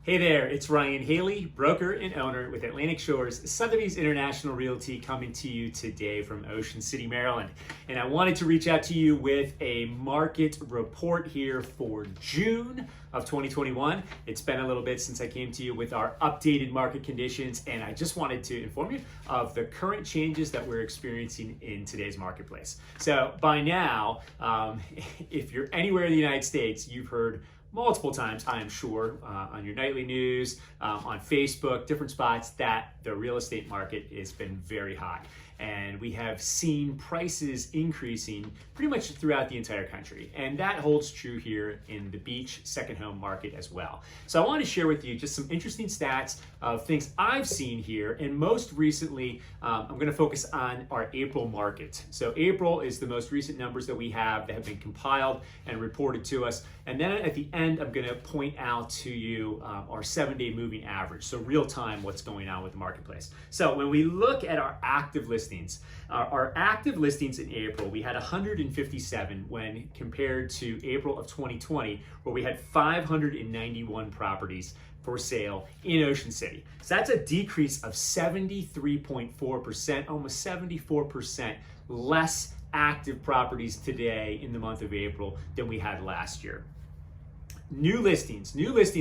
Hey there, it's Ryan Haley, broker and owner with Atlantic Shores Sotheby's International Realty, coming to you today from Ocean City, Maryland. And I wanted to reach out to you with a market report here for June of 2021. It's been a little bit since I came to you with our updated market conditions, and I just wanted to inform you of the current changes that we're experiencing in today's marketplace. So by now, if you're anywhere in the United States, you've heard multiple times, I am sure, on your nightly news, on Facebook, different spots, that the real estate market has been very hot. And we have seen prices increasing pretty much throughout the entire country. And that holds true here in the beach second home market as well. So I want to share with you just some interesting stats of things I've seen here. And most recently, I'm going to focus on our April market. So April is the most recent numbers that we have that have been compiled and reported to us. And then at the end, I'm going to point out to you our 7-day moving average. So real time, what's going on with the marketplace. So when we look at our active listings, our active listings in April, we had 157 when compared to April of 2020, where we had 591 properties for sale in Ocean City. So that's a decrease of 73.4%, almost 74% less active properties today in the month of April than we had last year. New listings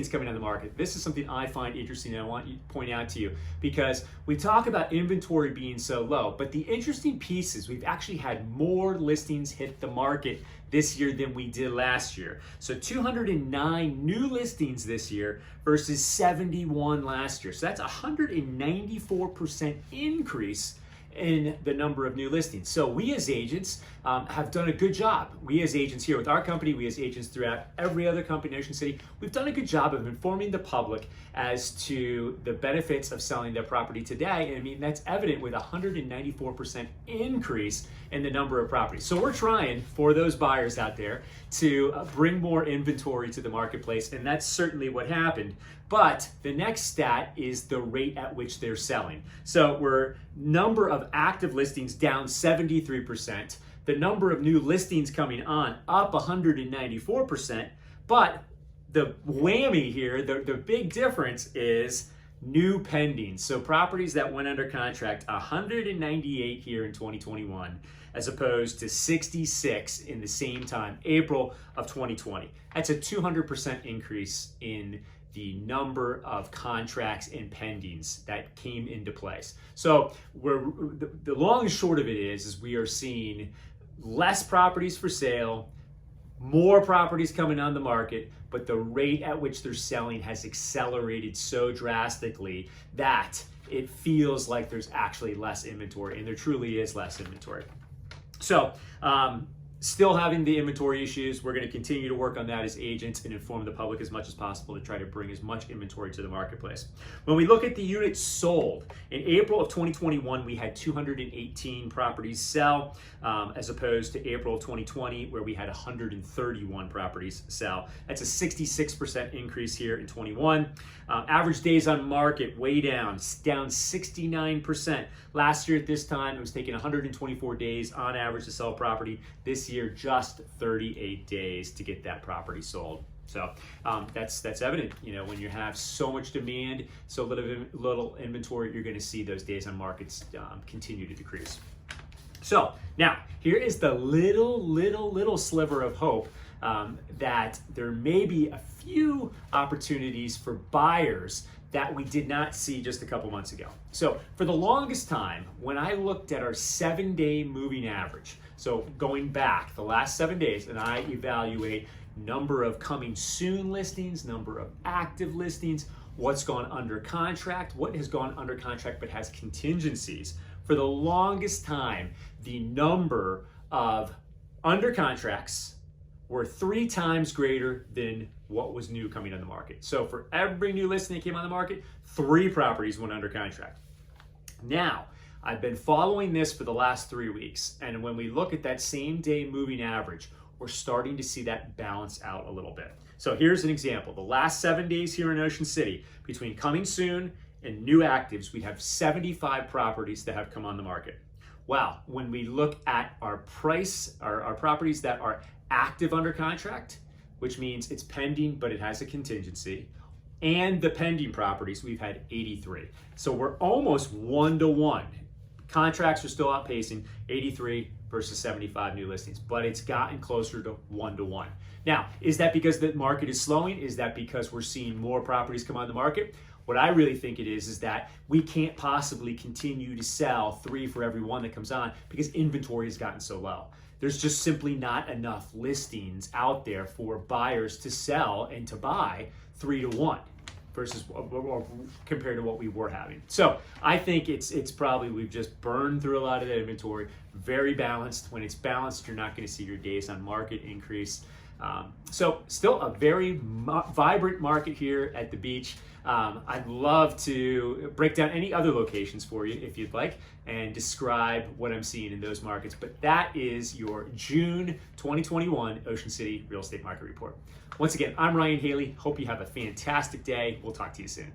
coming on the market. This is something I find interesting and I want to point out to you, because we talk about inventory being so low, but the interesting piece is we've actually had more listings hit the market this year than we did last year. So 209 new listings this year versus 71 last year. So that's a 194% increase in the number of new listings. So we as agents have done a good job. We as agents here with our company, we as agents throughout every other company in Ocean City, we've done a good job of informing the public as to the benefits of selling their property today. And I mean, that's evident with a 194% increase in the number of properties. So we're trying for those buyers out there to bring more inventory to the marketplace, and that's certainly what happened. But the next stat is the rate at which they're selling. So we're number of active listings down 73%, the number of new listings coming on up 194%, but the whammy here, the big difference is new pending. So properties that went under contract, 198 here in 2021, as opposed to 66 in the same time, April of 2020. That's a 200% increase in the number of contracts and pendings that came into place. So the long and short of it is we are seeing less properties for sale, more properties coming on the market, but the rate at which they're selling has accelerated so drastically that it feels like there's actually less inventory, and there truly is less inventory. So still having the inventory issues. We're going to continue to work on that as agents and inform the public as much as possible to try to bring as much inventory to the marketplace. When we look at the units sold, in April of 2021, we had 218 properties sell, as opposed to April of 2020, where we had 131 properties sell. That's a 66% increase here in 21. Average days on market, way down 69%. Last year at this time, it was taking 124 days on average to sell a property. This year, just 38 days to get that property sold. So that's evident. You know, when you have so much demand, so little inventory, you're going to see those days on markets continue to decrease. So now here is the little sliver of hope that there may be a few opportunities for buyers that we did not see just a couple months ago. So for the longest time, when I looked at our 7-day moving average, so going back the last 7 days, and I evaluate number of coming soon listings, number of active listings, what's gone under contract, what has gone under contract but has contingencies. For the longest time, the number of under contracts were 3 times greater than what was new coming on the market. So for every new listing that came on the market, 3 properties went under contract. Now, I've been following this for the last 3 weeks, and when we look at that same day moving average, we're starting to see that balance out a little bit. So here's an example. The last 7 days here in Ocean City, between coming soon and new actives, we have 75 properties that have come on the market. Well, when we look at our price, our properties that are active under contract, which means it's pending but it has a contingency, and the pending properties, we've had 83. So we're almost 1-to-1. Contracts are still outpacing 83 versus 75 new listings, but it's gotten closer to 1-to-1. Now, is that because the market is slowing? Is that because we're seeing more properties come on the market? What I really think it is that we can't possibly continue to sell 3 for every 1 that comes on because inventory has gotten so low. There's just simply not enough listings out there for buyers to sell and to buy 3-to-1 versus compared to what we were having. So I think it's probably we've just burned through a lot of that inventory. Very balanced. When it's balanced, you're not going to see your days on market increase. So still a very vibrant market here at the beach. I'd love to break down any other locations for you if you'd like and describe what I'm seeing in those markets. But that is your June 2021 Ocean City Real Estate Market Report. Once again, I'm Ryan Haley. Hope you have a fantastic day. We'll talk to you soon.